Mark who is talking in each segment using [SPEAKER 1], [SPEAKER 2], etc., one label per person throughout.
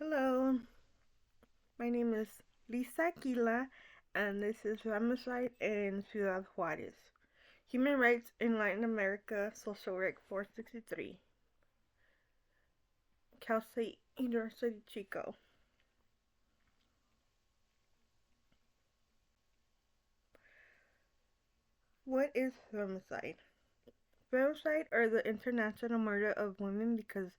[SPEAKER 1] Hello, my name is Lisa Aquila, and this is Femicide in Ciudad, Juarez. Human Rights in Latin America, Social Work 463, Cal State University, Chico. What is femicide? Femicide, or the international murder of women because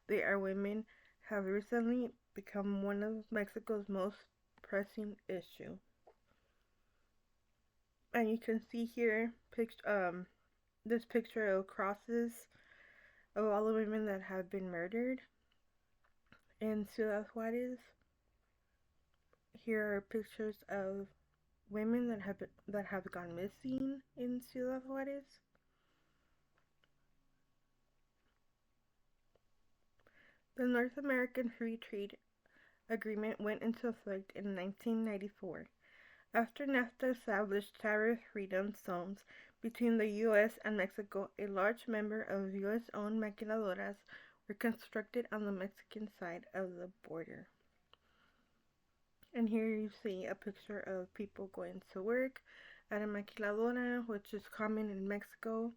[SPEAKER 1] they are women, have recently become one of Mexico's most pressing issues. And you can see here this picture of crosses of all the women that have been murdered in Ciudad Juarez. Here are pictures of women that have gone missing in Ciudad Juarez. The North American Free Trade Agreement went into effect in 1994. After NAFTA established tariff-freedom zones between the U.S. and Mexico, a large number of U.S.-owned maquiladoras were constructed on the Mexican side of the border. And here you see a picture of people going to work at a maquiladora, which is common in Mexico.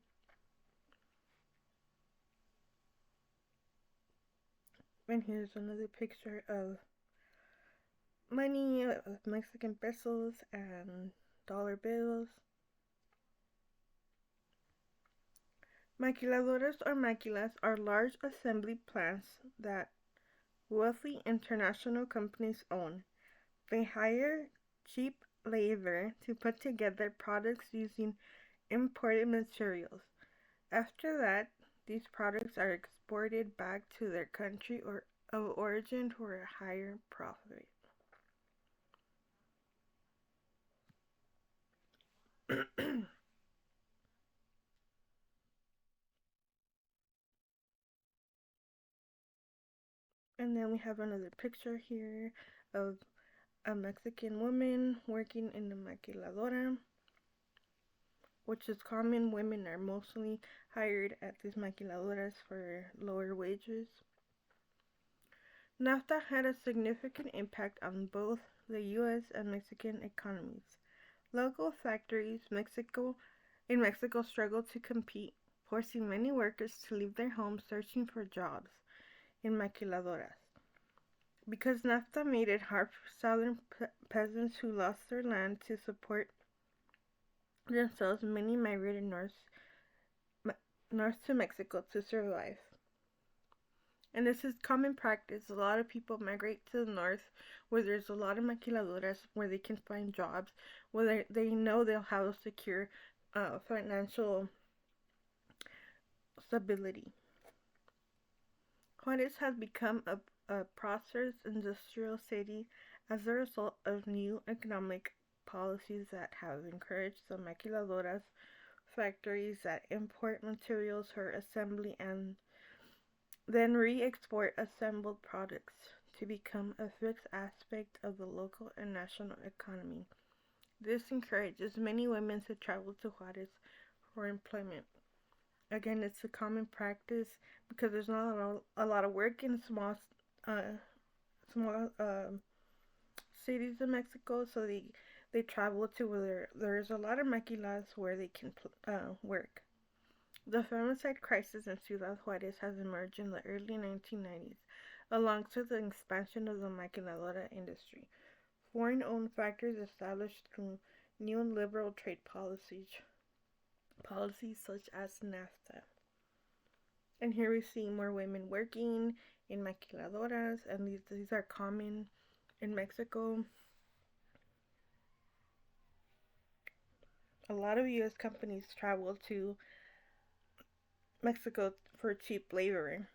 [SPEAKER 1] And here's another picture of money, of Mexican pesos and dollar bills. Maquiladoras or maquilas are large assembly plants that wealthy international companies own. They hire cheap labor to put together products using imported materials. After that, these products are exported back to their country of origin for a higher profit. And then we have another picture here of a Mexican woman working in the maquiladora, which is common. Women are mostly hired at these maquiladoras for lower wages. NAFTA had a significant impact on both the U.S. and Mexican economies. Local factories in Mexico struggled to compete, forcing many workers to leave their homes searching for jobs in maquiladoras. Because NAFTA made it hard for southern peasants who lost their land to support themselves, many migrated north to Mexico to survive. And this is common practice. A lot of people migrate to the north where there's a lot of maquiladoras where they can find jobs, where they know they'll have a secure financial stability. Juarez has become a prosperous industrial city as a result of new economic policies that have encouraged the maquiladoras factories that import materials for assembly and then re-export assembled products to become a fixed aspect of the local and national economy. This encourages many women to travel to Juarez for employment. Again, it's a common practice because there's not a lot of work in uh, small cities in Mexico, so they travel to where there's a lot of maquilas where they can work. The femicide crisis in Ciudad Juarez has emerged in the early 1990s, alongside the expansion of the maquiladora industry. Foreign-owned factories established through new liberal trade policies such as NAFTA. And here we see more women working in maquiladoras, and these are common in Mexico. A lot of U.S. companies travel to Mexico for cheap labor.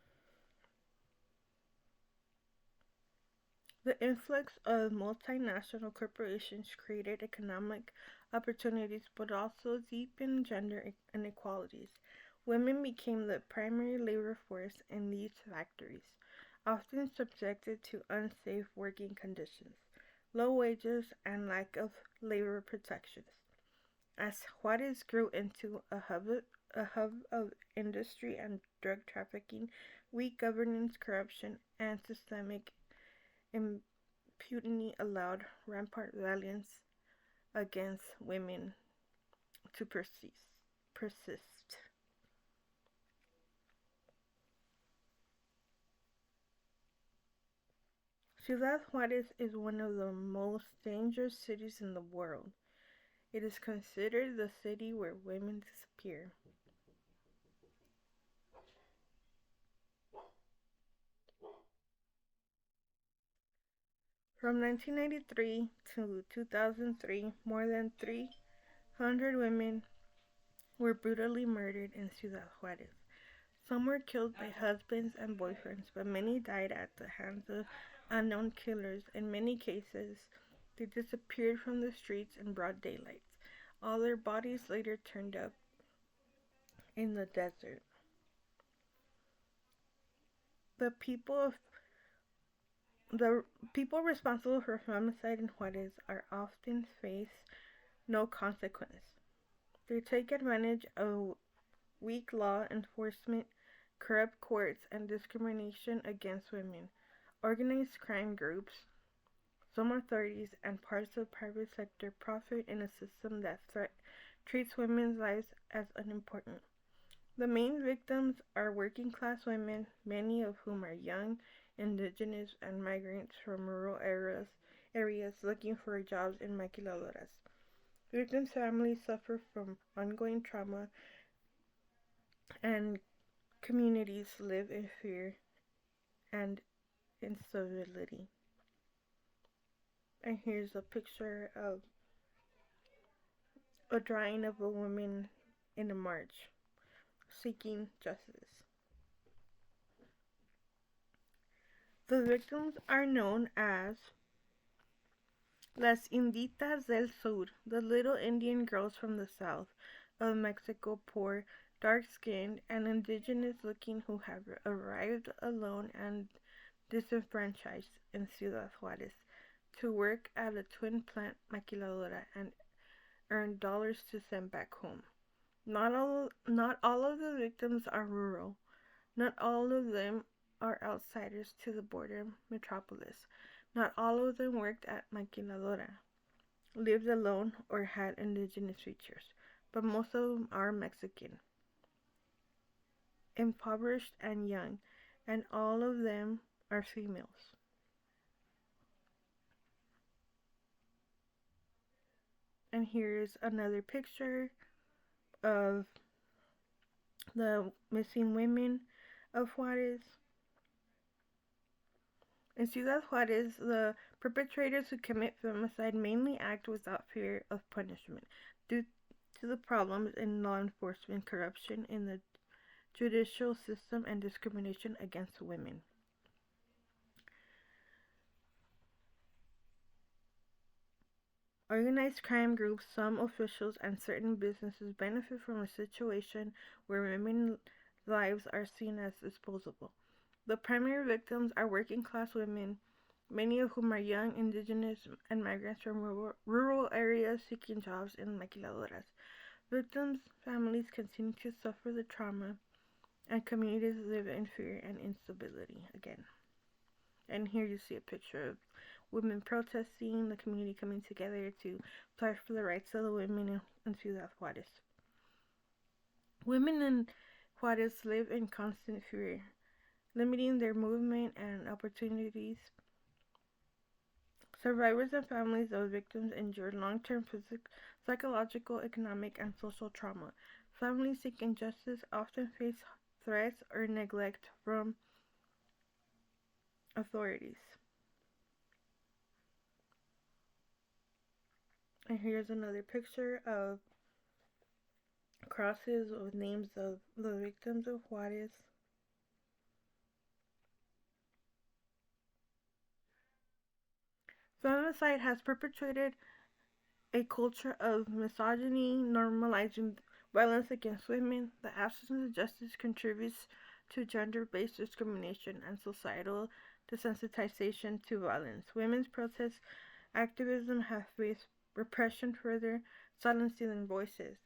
[SPEAKER 1] The influx of multinational corporations created economic opportunities but also deepened gender inequalities. Women became the primary labor force in these factories, often subjected to unsafe working conditions, low wages, and lack of labor protections. As Juarez grew into a hub of industry and drug trafficking, weak governance, corruption, and systemic impunity allowed rampant violence against women to persist. Ciudad Juarez is one of the most dangerous cities in the world. It is considered the city where women disappear. From 1993 to 2003, more than 300 women were brutally murdered in Ciudad Juarez. Some were killed by husbands and boyfriends, but many died at the hands of unknown killers. In many cases, they disappeared from the streets in broad daylight. All their bodies later turned up in the desert. The people of the people responsible for femicide in Juarez are often face no consequence. They take advantage of weak law enforcement, corrupt courts, and discrimination against women. Organized crime groups, some authorities, and parts of the private sector profit in a system that treats women's lives as unimportant. The main victims are working class women, many of whom are young, indigenous, and migrants from rural areas looking for jobs in maquiladoras. Victims' families suffer from ongoing trauma, and communities live in fear and instability. And here's a picture of a drawing of a woman in a march seeking justice. The victims are known as Las Inditas del Sur, the little Indian girls from the south of Mexico, poor, dark-skinned, and indigenous-looking who have arrived alone and disenfranchised in Ciudad Juarez to work at a twin plant maquiladora and earn dollars to send back home. Not all of the victims are rural. Not all of them are outsiders to the border metropolis. Not all of them worked at maquiladora, lived alone, or had indigenous features, but most of them are Mexican, impoverished, and young, and all of them are females. And here's another picture of the missing women of Juarez. In Ciudad Juarez, the perpetrators who commit femicide mainly act without fear of punishment due to the problems in law enforcement, corruption in the judicial system, and discrimination against women. Organized crime groups, some officials, and certain businesses benefit from a situation where women's lives are seen as disposable. The primary victims are working class women, many of whom are young, indigenous, and migrants from rural areas seeking jobs in maquiladoras. Victims' families continue to suffer the trauma, and communities live in fear and instability again. And here you see a picture of women protesting, the community coming together to fight for the rights of the women in Ciudad Juarez. Women in Juarez live in constant fear, limiting their movement and opportunities. Survivors and families of victims endure long-term psychological, economic, and social trauma. Families seeking justice often face threats or neglect from authorities. And here's another picture of crosses with names of the victims of Juarez. Femicide has perpetuated a culture of misogyny, normalizing violence against women. The absence of justice contributes to gender-based discrimination and societal desensitization to violence. Women's protest activism have faced repression, further silencing their voices.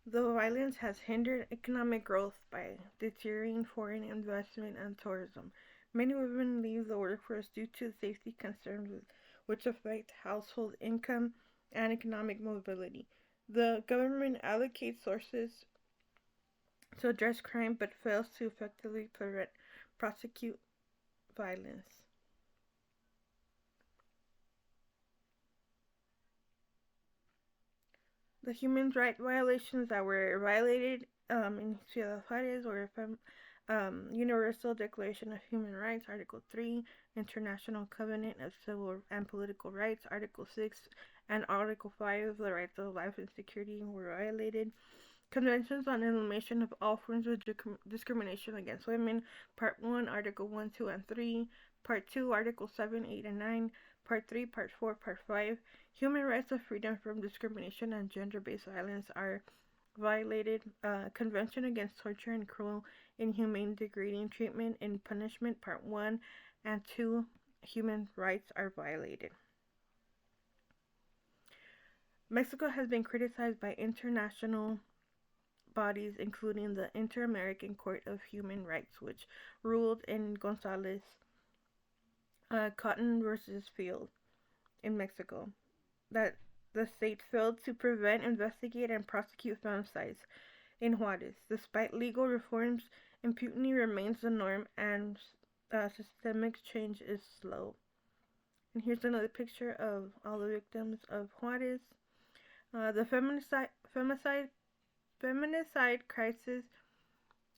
[SPEAKER 1] The violence has hindered economic growth by deterring foreign investment and tourism. Many women leave the workforce due to safety concerns, which affect household income and economic mobility. The government allocates sources to address crime but fails to effectively prosecute violence. The human rights violations that were violated in Ciudad Juarez were from Universal Declaration of Human Rights, Article 3, International Covenant of Civil and Political Rights, Article 6, and Article 5, the rights of life and security were violated. Conventions on Elimination of All Forms of Discrimination Against Women, Part 1, Article 1, 2, and 3, Part 2, Article 7, 8, and 9, Part 3, Part 4, Part 5. Human rights of freedom from discrimination and gender based violence are violated. Convention Against Torture and Cruel, Inhumane, Degrading Treatment and Punishment, Part 1 and 2. Human rights are violated. Mexico has been criticized by international bodies, including the Inter-American Court of Human Rights, which ruled in Gonzalez Cotton versus Field in Mexico that the state failed to prevent, investigate, and prosecute femicides in Juarez. Despite legal reforms, impunity remains the norm, and systemic change is slow. And here's another picture of all the victims of Juarez. The feminicide crisis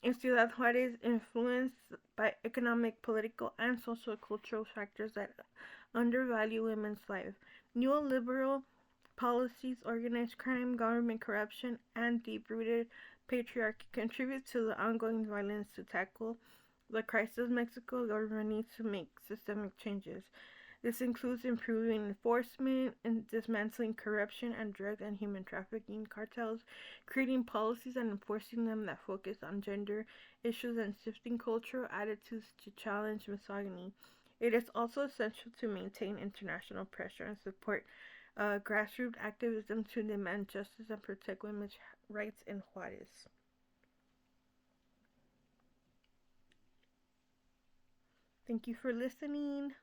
[SPEAKER 1] in Ciudad Juarez, influenced by economic, political, and social cultural factors that undervalue women's life. Neoliberal policies, organized crime, government corruption, and deep-rooted patriarchy contribute to the ongoing violence. To tackle the crisis, Mexico government needs to make systemic changes. This includes improving enforcement and dismantling corruption and drug and human trafficking cartels, creating policies and enforcing them that focus on gender issues, and shifting cultural attitudes to challenge misogyny. It is also essential to maintain international pressure and support grassroots activism to demand justice and protect women's rights in Juarez. Thank you for listening.